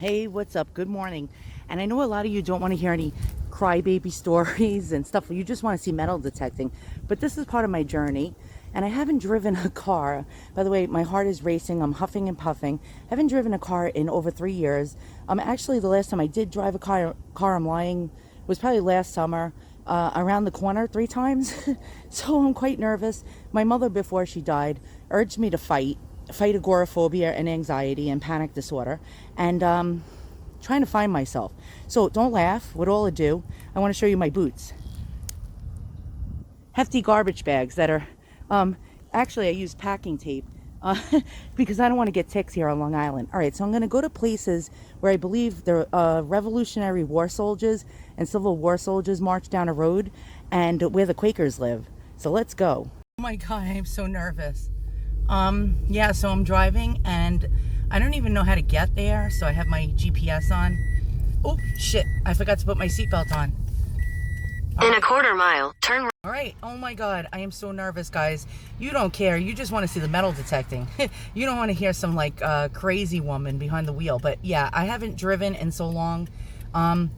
Hey, what's up? Good morning. And I know a lot of you don't want to hear any crybaby stories and stuff. You just want to see metal detecting. But this is part of my journey. And I haven't driven a car. By the way, my heart is racing. I'm huffing and puffing. I haven't driven a car in over 3 years. Actually, the last time I did drive a car I'm lying, was probably last summer. Around the corner 3 times. So I'm quite nervous. My mother, before she died, urged me to fight agoraphobia and anxiety and panic disorder, and trying to find myself. So don't laugh. With all ado, I want to show you my boots. Hefty garbage bags that are actually I use packing tape uh, because I don't want to get ticks here on Long Island. All right, so I'm going to go to places where I believe the Revolutionary War soldiers and Civil War soldiers marched down a road, and where the Quakers live. So let's go. Oh my God, I'm so nervous. Yeah, so I'm driving and I don't even know how to get there. So I have my GPS on. Oh, shit. I forgot to put my seatbelt on. In a quarter mile, turn. All right. Oh my God. I am so nervous, guys. You don't care. You just want to see the metal detecting. You don't want to hear some crazy woman behind the wheel. But yeah, I haven't driven in so long.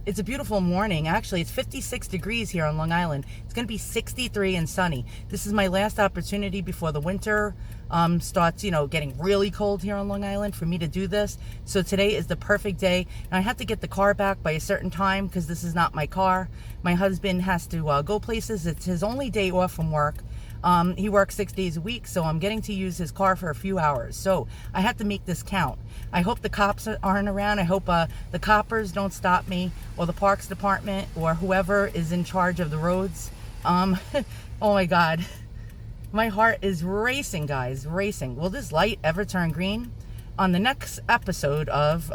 It's a beautiful morning. Actually, it's 56 degrees here on Long Island. It's going to be 63 and sunny. This is my last opportunity before the winter starts, getting really cold here on Long Island for me to do this. So today is the perfect day. And I have to get the car back by a certain time because this is not my car. My husband has to go places. It's his only day off from work. He works 6 days a week, so I'm getting to use his car for a few hours. So I have to make this count. I hope the cops aren't around. I hope the coppers don't stop me, or the Parks Department, or whoever is in charge of the roads. Oh my God. My heart is racing, guys, racing. Will this light ever turn green? On the next episode of,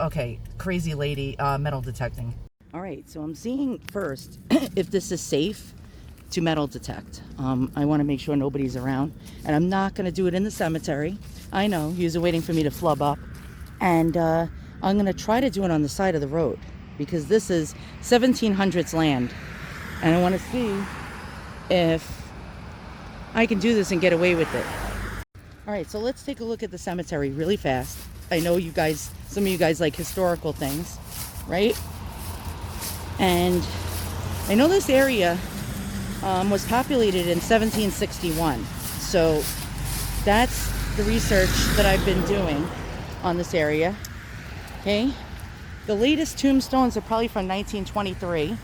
Crazy Lady Metal Detecting. All right, so I'm seeing first if this is safe to metal detect. I want to make sure nobody's around, and I'm not going to do it in the cemetery. I know, you're waiting for me to flub up, and I'm going to try to do it on the side of the road because this is 1700s land, and I want to see if I can do this and get away with it. All right, so let's take a look at the cemetery really fast. I know you guys, some of you guys like historical things, right? And I know this area was populated in 1761. So that's the research that I've been doing on this area. Okay. The latest tombstones are probably from 1923,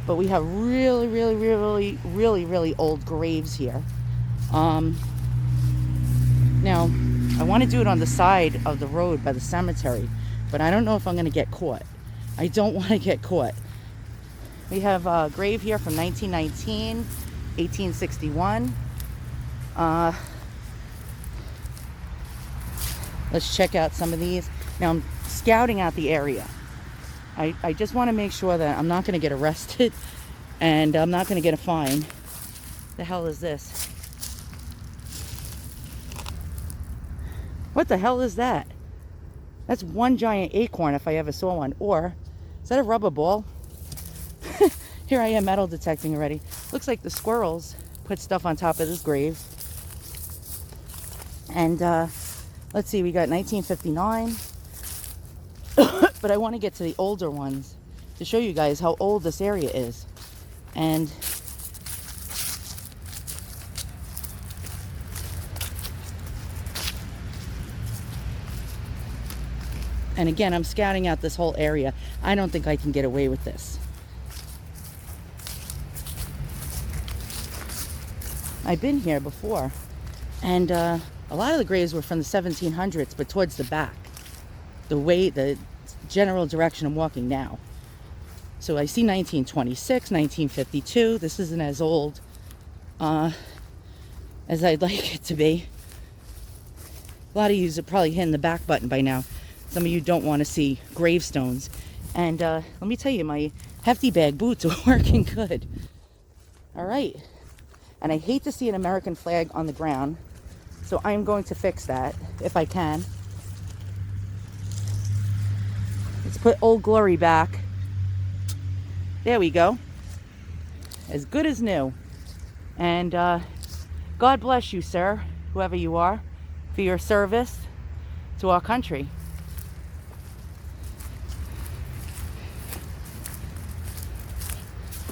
but we have really, really, really, really, really old graves here. Now, I want to do it on the side of the road by the cemetery, but I don't know if I'm going to get caught. I don't want to get caught. We have a grave here from 1919, 1861. Let's check out some of these. Now I'm scouting out the area. I just want to make sure that I'm not going to get arrested and I'm not going to get a fine. The hell is this? What the hell is that? That's one giant acorn if I ever saw one. Or is that a rubber ball? Here I am metal detecting already. Looks like the squirrels put stuff on top of this grave. And let's see, we got 1959. But I want to get to the older ones to show you guys how old this area is. And again, I'm scouting out this whole area. I don't think I can get away with this. I've been here before, and a lot of the graves were from the 1700s, but towards the back, the general direction I'm walking now. So I see 1926, 1952. This isn't as old as I'd like it to be. A lot of you are probably hitting the back button by now. Some of you don't want to see gravestones. And let me tell you, my hefty bag boots are working good. All right. And I hate to see an American flag on the ground, so I'm going to fix that if I can. Let's put Old Glory back. There we go. As good as new. And God bless you, sir, whoever you are, for your service to our country.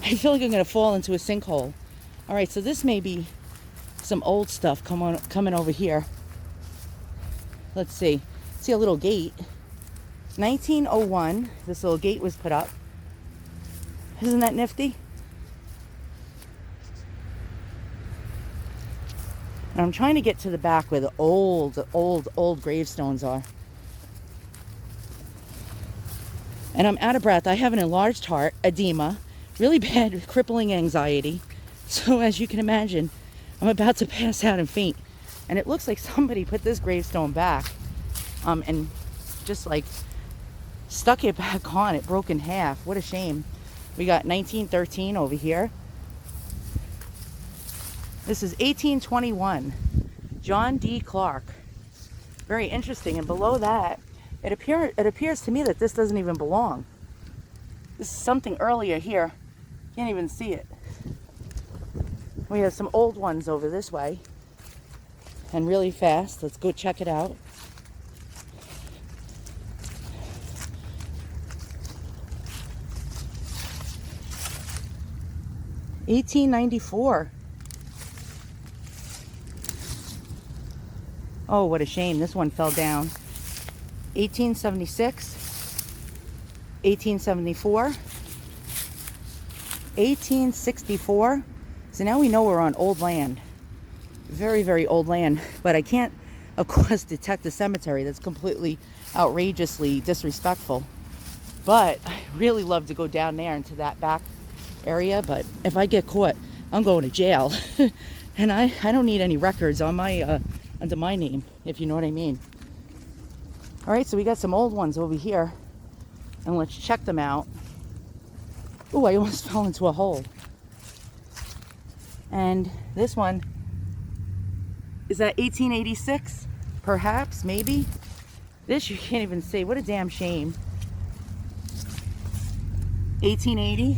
I feel like I'm gonna fall into a sinkhole. All right, so this may be some old stuff coming over here. Let's see. See a little gate. 1901, this little gate was put up. Isn't that nifty? And I'm trying to get to the back where the old gravestones are. And I'm out of breath. I have an enlarged heart, edema, really bad crippling anxiety. So as you can imagine, I'm about to pass out and faint. And it looks like somebody put this gravestone back and just like stuck it back on. It broke in half. What a shame. We got 1913 over here. This is 1821. John D. Clark. Very interesting. And below that, it appears to me that this doesn't even belong. This is something earlier here. Can't even see it. We have some old ones over this way. And really fast. Let's go check it out. $18.94. Oh, what a shame. This one fell down. 1876, 1874, 1864. So now we know we're on old land. Very, very old land. But I can't, of course, detect the cemetery. That's completely outrageously disrespectful. But I really love to go down there into that back area. But if I get caught, I'm going to jail. And I don't need any records on my under my name, if you know what I mean. All right, so we got some old ones over here, and let's check them out. Oh, I almost fell into a hole. And this one, is that 1886? Perhaps, maybe. This you can't even see. What a damn shame. 1880.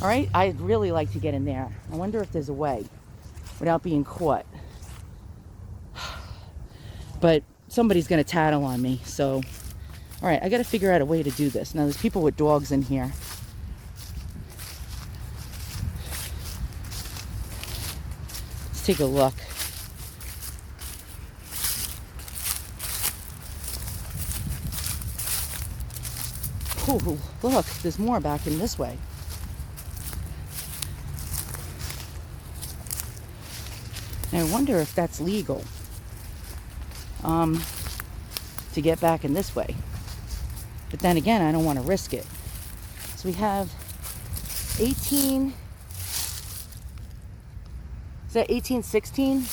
All right, I'd really like to get in there. I wonder if there's a way without being caught. But somebody's going to tattle on me, so all right, I got to figure out a way to do this. Now there's people with dogs in here. Let's take a look. Oh, look, there's more back in this way. And I wonder if that's legal. To get back in this way. But then again, I don't want to risk it. So we have 18, is that 1816?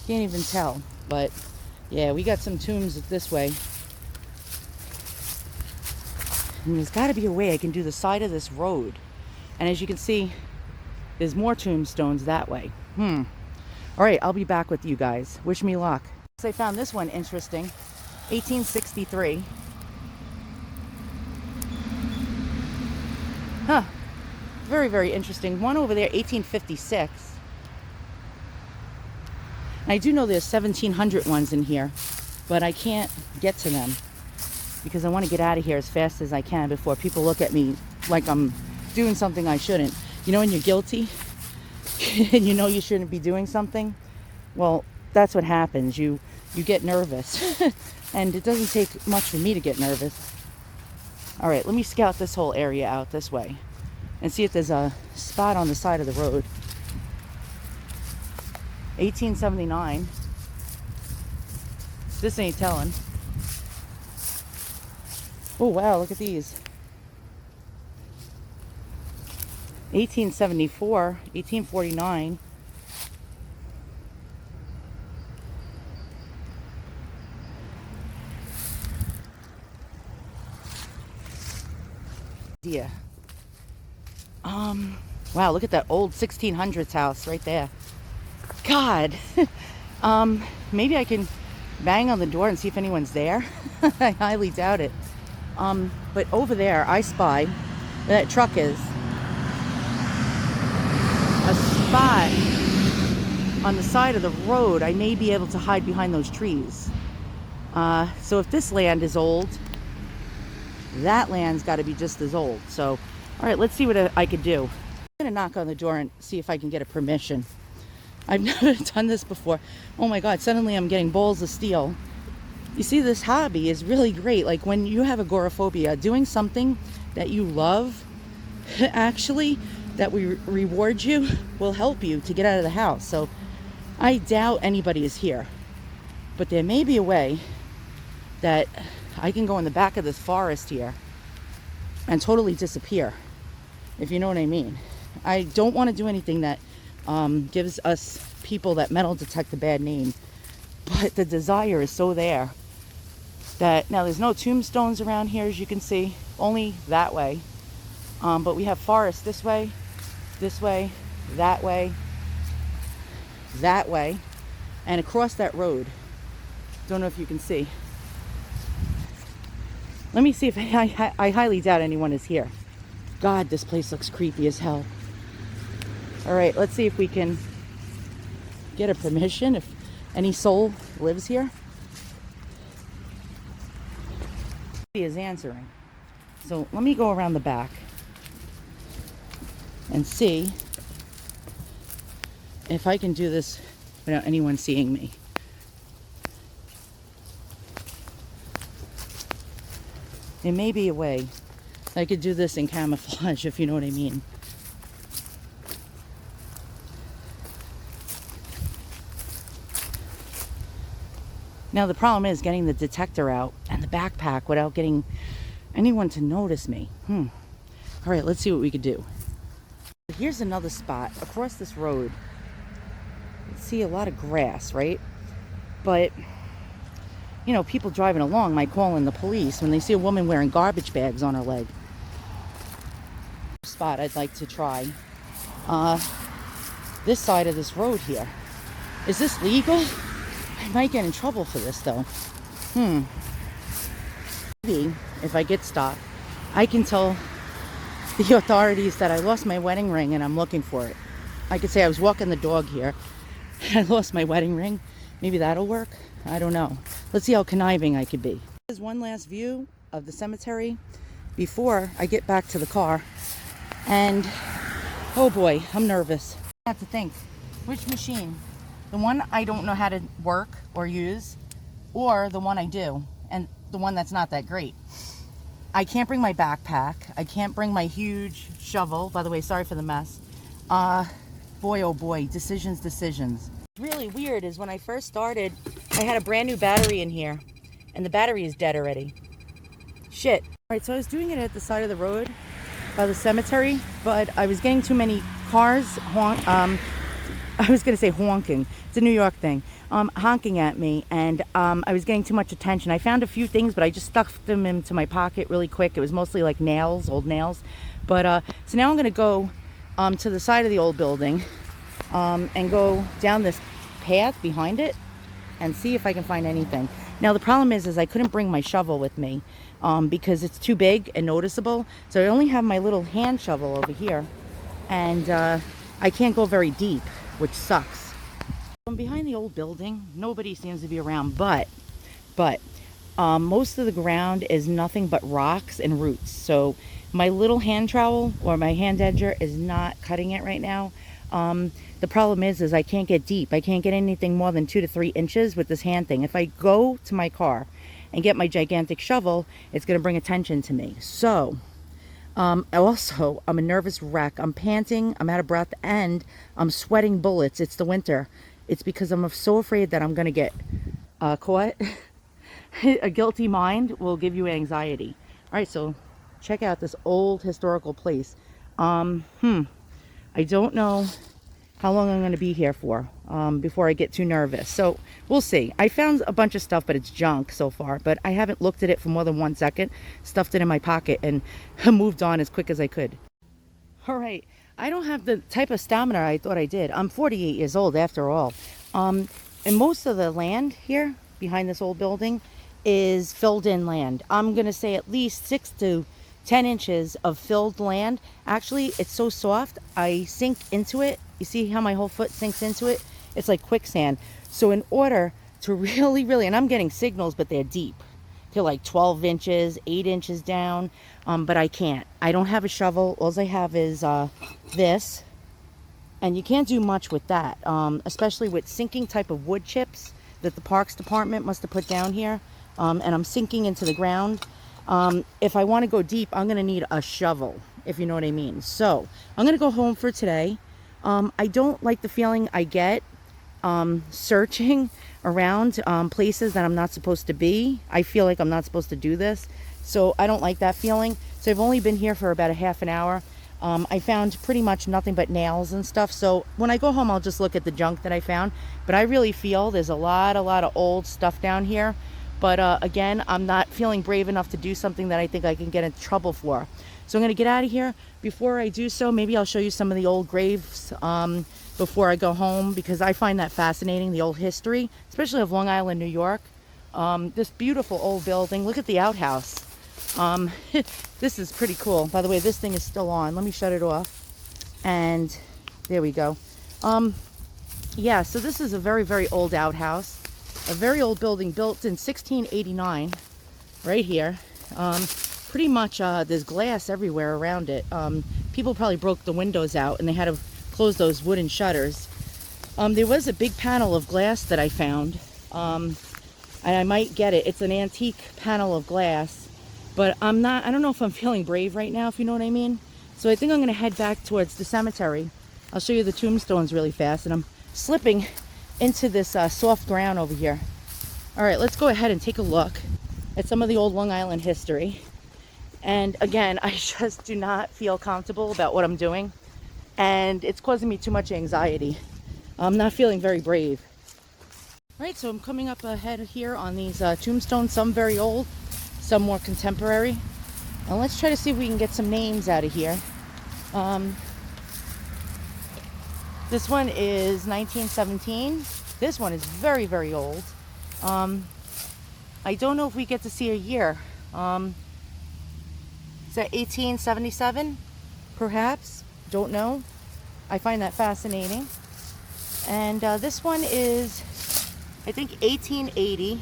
Can't even tell. But yeah, we got some tombs this way. And there's got to be a way I can do the side of this road. And as you can see, there's more tombstones that way. All right, I'll be back with you guys. Wish me luck. I found this one interesting. 1863. Huh. Very, very interesting. One over there, 1856. And I do know there's 1700 ones in here, but I can't get to them because I want to get out of here as fast as I can before people look at me like I'm doing something I shouldn't. You know when you're guilty and you know you shouldn't be doing something? Well, that's what happens. You get nervous. And it doesn't take much for me to get nervous. All right, let me scout this whole area out this way and see if there's a spot on the side of the road. 1879. This ain't telling. Oh, wow, look at these. 1874, 1849. Yeah. Wow, look at that old 1600s house right there. God. Maybe I can bang on the door and see if anyone's there. I highly doubt it. But over there, I spy that truck is a spot on the side of the road. I may be able to hide behind those trees. So if this land is old, that land's got to be just as old. So All right, let's see what I could do. I'm gonna knock on the door and see if I can get a permission. I've never done this before. Oh my God, suddenly I'm getting balls of steel. You see, this hobby is really great. Like when you have agoraphobia, doing something that you love, actually, that reward you, will help you to get out of the house. So I doubt anybody is here, but there may be a way that I can go in the back of this forest here and totally disappear, if you know what I mean. I don't want to do anything that gives us people that metal detect a bad name, but the desire is so there that now there's no tombstones around here, as you can see, only that way. But we have forest this way, that way, and across that road. Don't know if you can see. Let me see if I highly doubt anyone is here. God, this place looks creepy as hell. All right, let's see if we can get a permission, if any soul lives here. He is answering. So let me go around the back and see if I can do this without anyone seeing me. There may be a way I could do this in camouflage, if you know what I mean. Now the problem is getting the detector out and the backpack without getting anyone to notice me. All right, let's see what we could do. Here's another spot across this road. You see a lot of grass, right? But you know, people driving along might call in the police when they see a woman wearing garbage bags on her leg. Spot I'd like to try. This side of this road here. Is this legal? I might get in trouble for this though. Maybe if I get stopped, I can tell the authorities that I lost my wedding ring and I'm looking for it. I could say I was walking the dog here and I lost my wedding ring. Maybe that'll work. I don't know. Let's see how conniving I could be. Here's one last view of the cemetery before I get back to the car. And oh boy, I'm nervous. I have to think, which machine? The one I don't know how to work or use, or the one I do, and the one that's not that great. I can't bring my backpack. I can't bring my huge shovel. By the way, sorry for the mess. Boy, oh boy, decisions. Really weird is when I first started, I had a brand new battery in here, and the battery is dead already. Shit. All right, so I was doing it at the side of the road by the cemetery, but I was getting too many cars I was going to say honking. It's a New York thing. Honking at me, and I was getting too much attention. I found a few things, but I just stuffed them into my pocket really quick. It was mostly like nails, old nails. But so now I'm going to go to the side of the old building and go down this path behind it and see if I can find anything. Now the problem is I couldn't bring my shovel with me because it's too big and noticeable. So I only have my little hand shovel over here, and I can't go very deep, which sucks. I'm behind the old building. Nobody seems to be around, but most of the ground is nothing but rocks and roots. So my little hand trowel or my hand edger is not cutting it right now. The problem is I can't get deep. I can't get anything more than 2 to 3 inches with this hand thing. If I go to my car and get my gigantic shovel, it's going to bring attention to me. So also, I'm a nervous wreck. I'm panting, I'm out of breath, and I'm sweating bullets. It's the winter. It's because I'm so afraid that I'm going to get caught. A guilty mind will give you anxiety. All right, so check out this old historical place. I don't know how long I'm going to be here for before I get too nervous. So we'll see. I found a bunch of stuff, but it's junk so far. But I haven't looked at it for more than 1 second, stuffed it in my pocket, and moved on as quick as I could. All right. I don't have the type of stamina I thought I did. I'm 48 years old after all. And most of the land here behind this old building is filled in land. I'm going to say at least 6 to 10 inches of filled land. Actually, it's so soft, I sink into it. You see how my whole foot sinks into it? It's like quicksand. So in order to really, and I'm getting signals, but they're deep. to like 12 inches, 8 inches down, but I can't. I don't have a shovel. All I have is this, and you can't do much with that, especially with sinking type of wood chips that the Parks Department must have put down here, and I'm sinking into the ground. If I want to go deep, I'm going to need a shovel, if you know what I mean. So I'm going to go home for today. I don't like the feeling I get searching around places that I'm not supposed to be. I feel like I'm not supposed to do this, so I don't like that feeling. So I've only been here for about a half an hour. I found pretty much nothing but nails and stuff, so when I go home I'll just look at the junk that I found. But I really feel there's a lot of old stuff down here. But again, I'm not feeling brave enough to do something that I think I can get in trouble for. So I'm going to get out of here. Before I do so, maybe I'll show you some of the old graves before I go home, because I find that fascinating, the old history, especially of Long Island, New York. This beautiful old building. Look at the outhouse. This is pretty cool. By the way, this thing is still on. Let me shut it off. And there we go. Yeah, so this is a very old outhouse. A very old building built in 1689, right here. Pretty much there's glass everywhere around it. People probably broke the windows out and they had to close those wooden shutters. There was a big panel of glass that I found, and I might get it. It's an antique panel of glass, but I don't know if I'm feeling brave right now, if you know what I mean. So I think I'm going to head back towards the cemetery. I'll show you the tombstones really fast, and I'm slipping into this soft ground over here. All right, let's go ahead and take a look at some of the old Long Island history. And again, I just do not feel comfortable about what I'm doing, and it's causing me too much anxiety. I'm not feeling very brave. All right, so I'm coming up ahead here on these tombstones, some very old, some more contemporary. And let's try to see if we can get some names out of here. This one is 1917. This one is very old. I don't know if we get to see a year. Is that 1877? Perhaps? Don't know. I find that fascinating. And this one is, I think, 1880.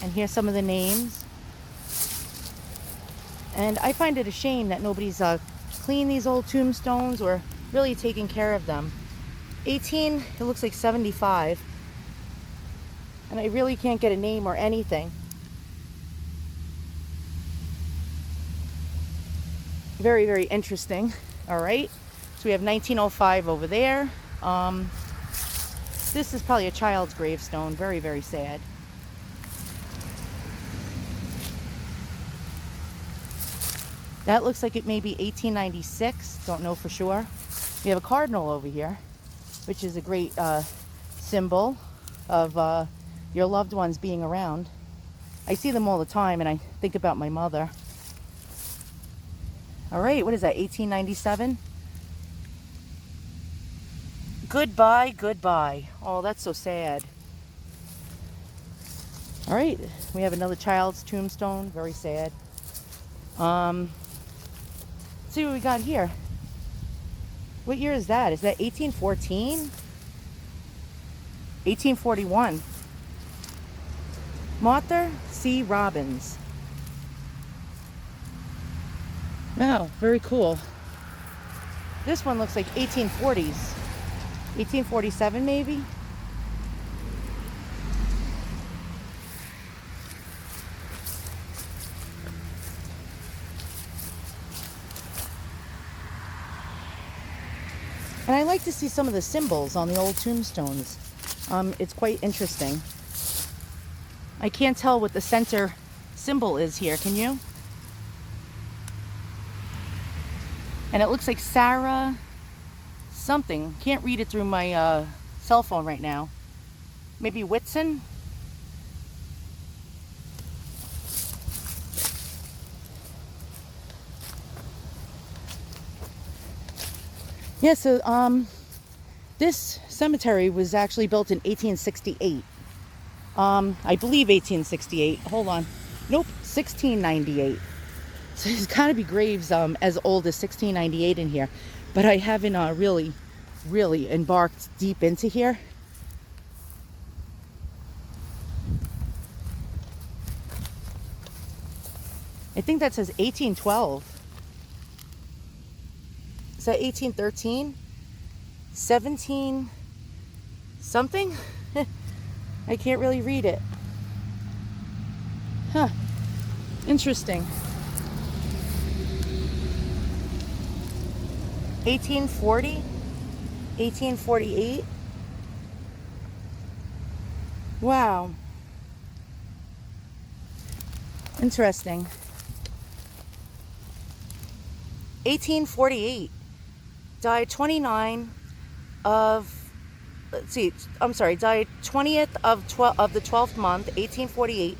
And here's some of the names. And I find it a shame that nobody's cleaned these old tombstones or really taking care of them. It looks like 75. And I really can't get a name or anything. Very interesting. All right. So we have 1905 over there. This is probably a child's gravestone. Very sad. That looks like it may be 1896. Don't know for sure. We have a cardinal over here, which is a great symbol of your loved ones being around. I see them all the time, and I think about my mother. All right, what is that, 1897? Goodbye. Oh, that's so sad. All right, we have another child's tombstone. Very sad. Let's see what we got here. What year is that? Is that 1814? 1841. Martha C. Robbins. Wow, very cool. This one looks like 1840s. 1847 maybe? And I like to see some of the symbols on the old tombstones. It's quite interesting. I can't tell what the center symbol is here, can you? And it looks like Sarah something. Can't read it through my cell phone right now. Maybe Whitson? Yeah, so this cemetery was actually built in 1868. I believe 1868. Hold on. Nope, 1698. So there's got to be graves as old as 1698 in here. But I haven't really embarked deep into here. I think that says 1812. Is that 1813? 17 something? I can't really read it. Huh. Interesting. 1840? 1848? Wow. Interesting. 1848. Died 29 of, let's see, I'm sorry, died 20th of the 12th month, 1848,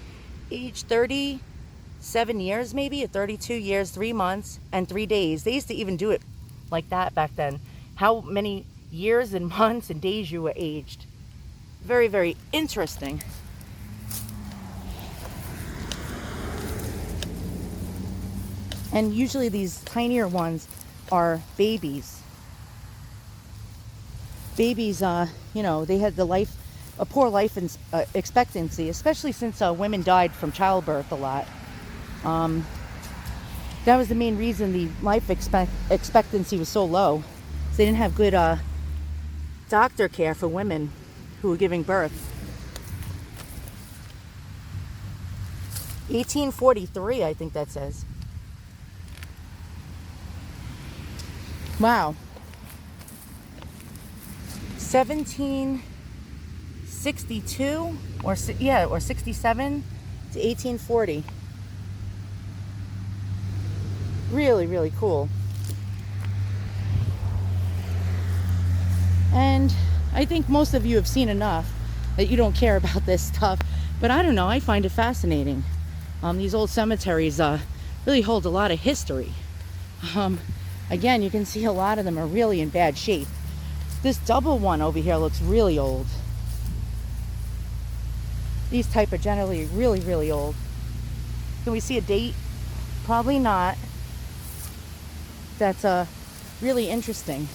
age 37 years maybe, or 32 years, 3 months, and 3 days. They used to even do it like that back then. How many years and months and days you were aged. Very, very interesting. And usually these tinier ones are babies. Babies, you know, they had a poor life expectancy, especially since women died from childbirth a lot. That was the main reason the life expectancy was so low. So they didn't have good doctor care for women who were giving birth. 1843, I think that says. Wow. 1762 or 67 to 1840. Really, really cool. And I think most of you have seen enough that you don't care about this stuff, but I don't know, I find it fascinating. These old cemeteries really hold a lot of history. Again, you can see a lot of them are really in bad shape. This double one over here looks really old. These type are generally really, really old. Can we see a date? Probably not. That's really interesting.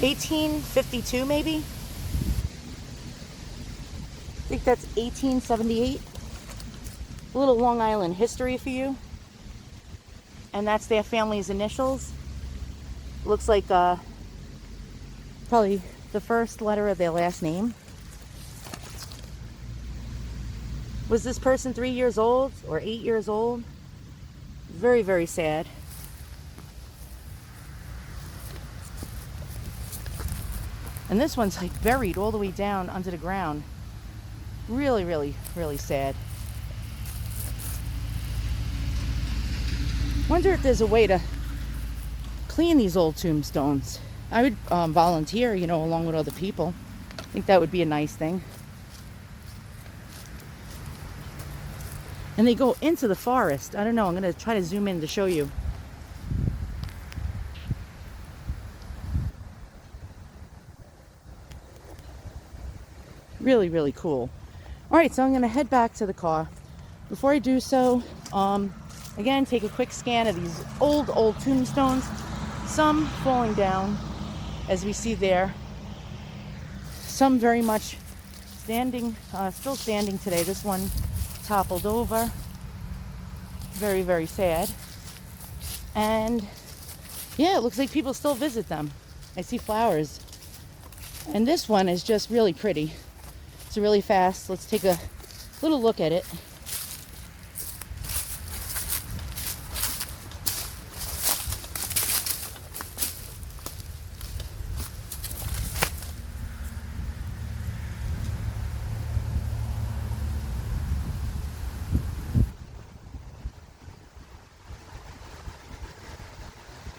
$1852 maybe? I think that's 1878. A little Long Island history for you. And that's their family's initials. Looks like probably the first letter of their last name. Was this person 3 years old or 8 years old? Very, very sad. And this one's like buried all the way down under the ground. Really, really, really sad. Wonder if there's a way to clean these old tombstones. I would volunteer, you know, along with other people. I think that would be a nice thing. And they go into the forest. I don't know, I'm going to try to zoom in to show you. Really, really cool. All right, so I'm going to head back to the car. Before I do so, again, take a quick scan of these old tombstones. Some falling down, as we see there. Some very much standing, still standing today. This one toppled over. Very, very sad. And yeah, it looks like people still visit them. I see flowers. And this one is just really pretty. It's really fast. Let's take a little look at it.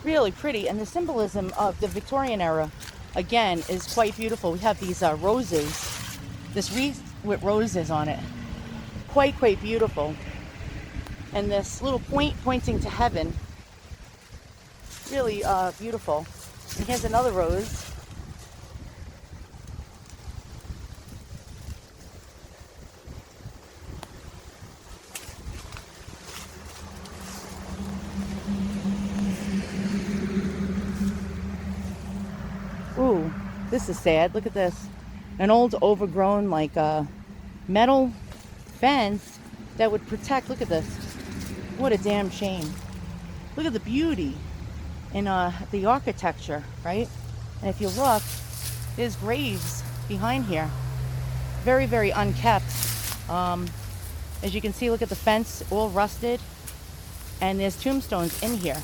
Really pretty, and the symbolism of the Victorian era again is quite beautiful. We have these roses, this wreath with roses on it, quite beautiful, and this little point pointing to heaven, really beautiful. And here's another rose. Ooh, this is sad. Look at this. an old overgrown like metal fence that would protect. Look at this. What a damn shame. Look at the beauty in the architecture, right? And if you look, there's graves behind here. Very, very unkept. As you can see, look at the fence, all rusted. And there's tombstones in here.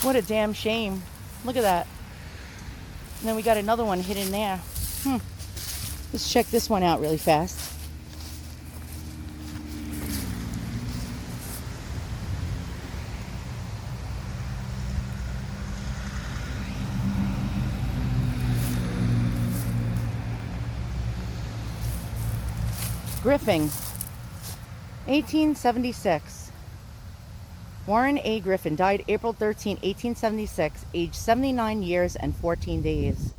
What a damn shame. Look at that. And then we got another one hidden there. Let's check this one out really fast. Griffin, 1876. Warren A. Griffin died April 13, 1876, aged 79 years and 14 days.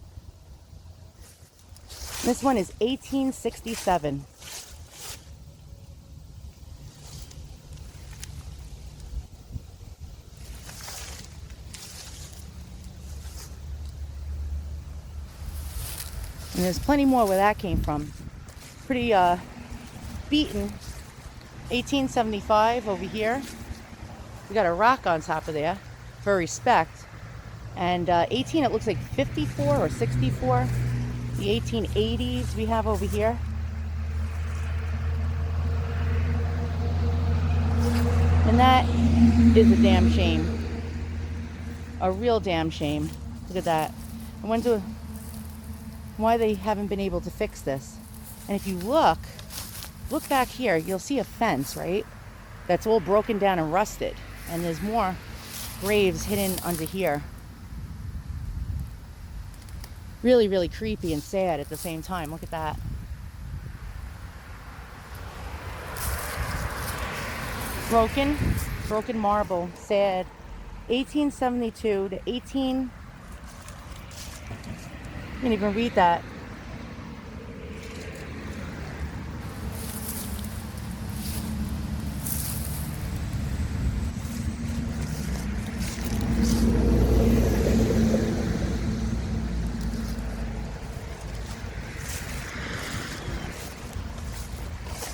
This one is 1867. And there's plenty more where that came from. Pretty beaten. 1875 over here. We got a rock on top of there for respect. And 18, it looks like 54 or 64. The 1880s we have over here. And that is a damn shame. A real damn shame. Look at that. I wonder why they haven't been able to fix this. And if you look back here, you'll see a fence, right? That's all broken down and rusted. And there's more graves hidden under here. Really, really creepy and sad at the same time. Look at that. Broken marble, sad. 1872 to 18... I can't even read that.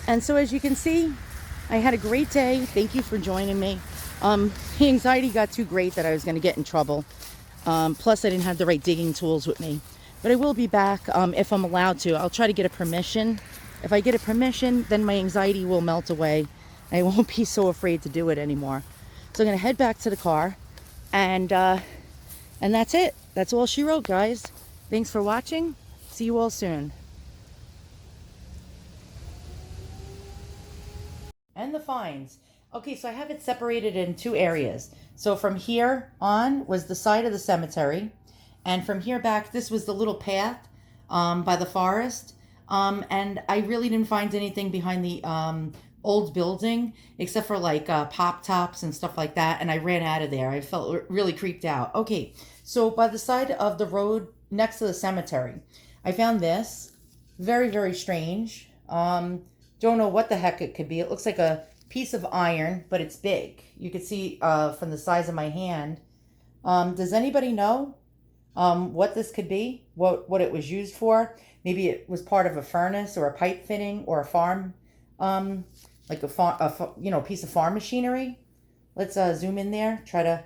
And so as you can see, I had a great day. Thank you for joining me. The anxiety got too great that I was going to get in trouble. Plus I didn't have the right digging tools with me. But I will be back if I'm allowed to. I'll try to get a permission. If I get a permission, then my anxiety will melt away. I won't be so afraid to do it anymore. So I'm going to head back to the car. And that's it. That's all she wrote, guys. Thanks for watching. See you all soon. And the finds. Okay, so I have it separated in two areas. So from here on was the side of the cemetery. And from here back, this was the little path by the forest. And I really didn't find anything behind the old building, except for like pop tops and stuff like that. And I ran out of there. I felt really creeped out. Okay, so by the side of the road next to the cemetery, I found this. Very, very strange. Don't know what the heck it could be. It looks like a piece of iron, but it's big. You could see from the size of my hand. Does anybody know what this could be? What it was used for? Maybe it was part of a furnace or a pipe fitting or a farm, like a piece of farm machinery. Let's zoom in there. Try to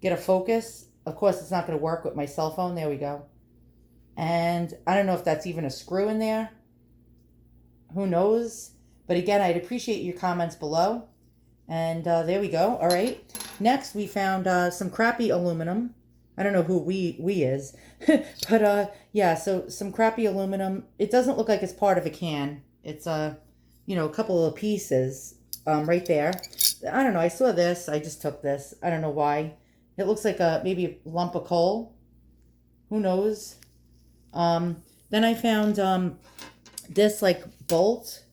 get a focus. Of course, it's not going to work with my cell phone. There we go. And I don't know if that's even a screw in there. Who knows? But again, I'd appreciate your comments below. And there we go. All right. Next, we found some crappy aluminum. I don't know who we is. But yeah, so some crappy aluminum. It doesn't look like it's part of a can. It's a couple of pieces right there. I don't know. I saw this. I just took this. I don't know why. It looks like maybe a lump of coal. Who knows? Then I found this like bolt.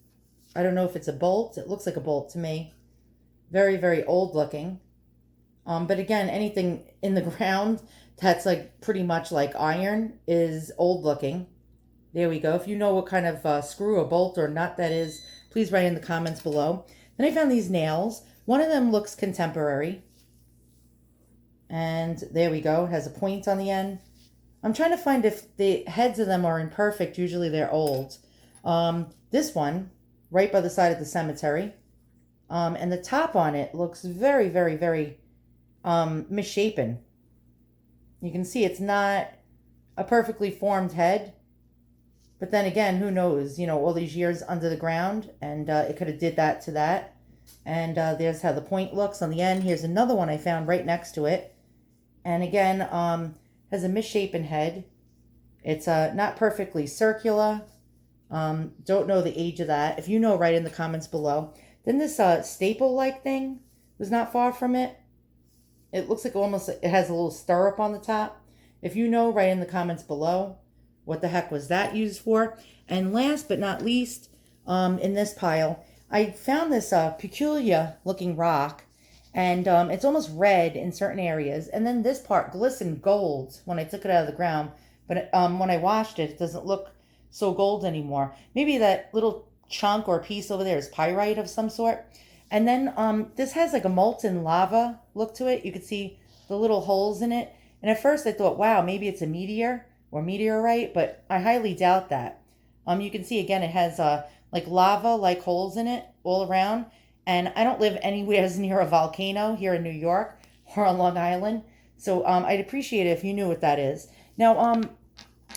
I don't know if it's a bolt. It looks like a bolt to me. Very, very old looking. But again, anything in the ground that's like pretty much like iron is old looking. There we go. If you know what kind of screw or bolt or nut that is, please write in the comments below. Then I found these nails. One of them looks contemporary. And there we go. It has a point on the end. I'm trying to find if the heads of them are imperfect. Usually they're old. This one, right by the side of the cemetery. And the top on it looks very, very, very misshapen. You can see it's not a perfectly formed head. But then again, who knows? You know, all these years under the ground, and it could have did that to that. And there's how the point looks on the end. Here's another one I found right next to it. And again, has a misshapen head. It's not perfectly circular. Don't know the age of that. If you know, write in the comments below. Then this staple-like thing was not far from it. It looks like almost it has a little stirrup on the top. If you know, write in the comments below. What the heck was that used for? And last but not least, in this pile, I found this peculiar looking rock. And it's almost red in certain areas. And then this part glistened gold when I took it out of the ground. But when I washed it, it doesn't look so gold anymore. Maybe that little chunk or piece over there is pyrite of some sort. And then this has like a molten lava look to it. You can see the little holes in it. And at first I thought, wow, maybe it's a meteor or meteorite, but I highly doubt that. You can see again, it has like lava-like holes in it all around. And I don't live anywhere near a volcano here in New York or on Long Island. So I'd appreciate it if you knew what that is. Now,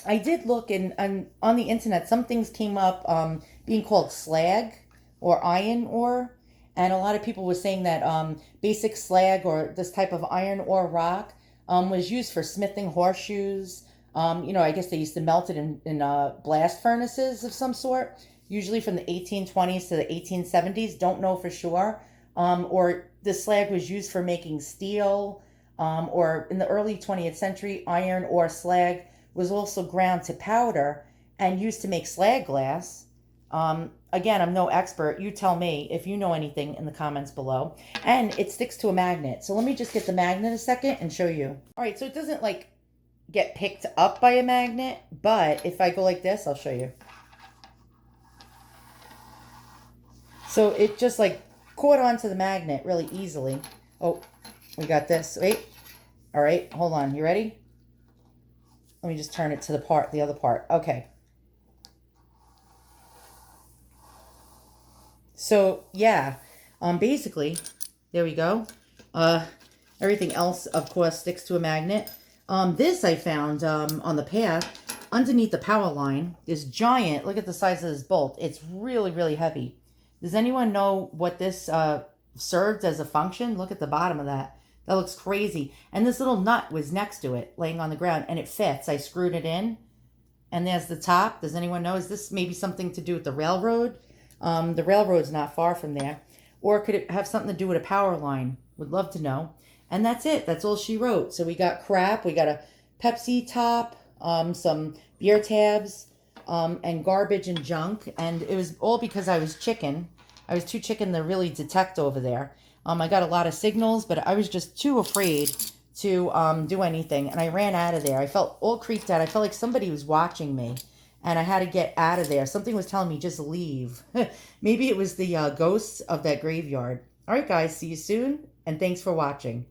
I did look on the internet, some things came up being called slag or iron ore. And a lot of people were saying that basic slag or this type of iron ore rock was used for smithing horseshoes. I guess they used to melt it in blast furnaces of some sort, usually from the 1820s to the 1870s. Don't know for sure. Or the slag was used for making steel. Or in the early 20th century, iron ore slag was also ground to powder and used to make slag glass. Again, I'm no expert. You tell me if you know anything in the comments below. And it sticks to a magnet. So let me just get the magnet a second and show you. All right, so it doesn't like get picked up by a magnet, but if I go like this, I'll show you. So it just like caught onto the magnet really easily. Oh, we got this. Wait. All right, hold on. You ready? Let me just turn it to the other part. Okay. So yeah, basically, there we go. Everything else, of course, sticks to a magnet. This I found on the path underneath the power line. This giant, look at the size of this bolt. It's really, really heavy. Does anyone know what this served as a function? Look at the bottom of that. That looks crazy. And this little nut was next to it, laying on the ground, and it fits. I screwed it in. And there's the top. Does anyone know? Is this maybe something to do with the railroad? The railroad's not far from there. Or could it have something to do with a power line? Would love to know. And that's it. That's all she wrote. So we got crap. We got a Pepsi top, some beer tabs, and garbage and junk. And it was all because I was chicken. I was too chicken to really detect over there. I got a lot of signals, but I was just too afraid to do anything. And I ran out of there. I felt all creeped out. I felt like somebody was watching me. And I had to get out of there. Something was telling me, just leave. Maybe it was the ghosts of that graveyard. All right, guys. See you soon. And thanks for watching.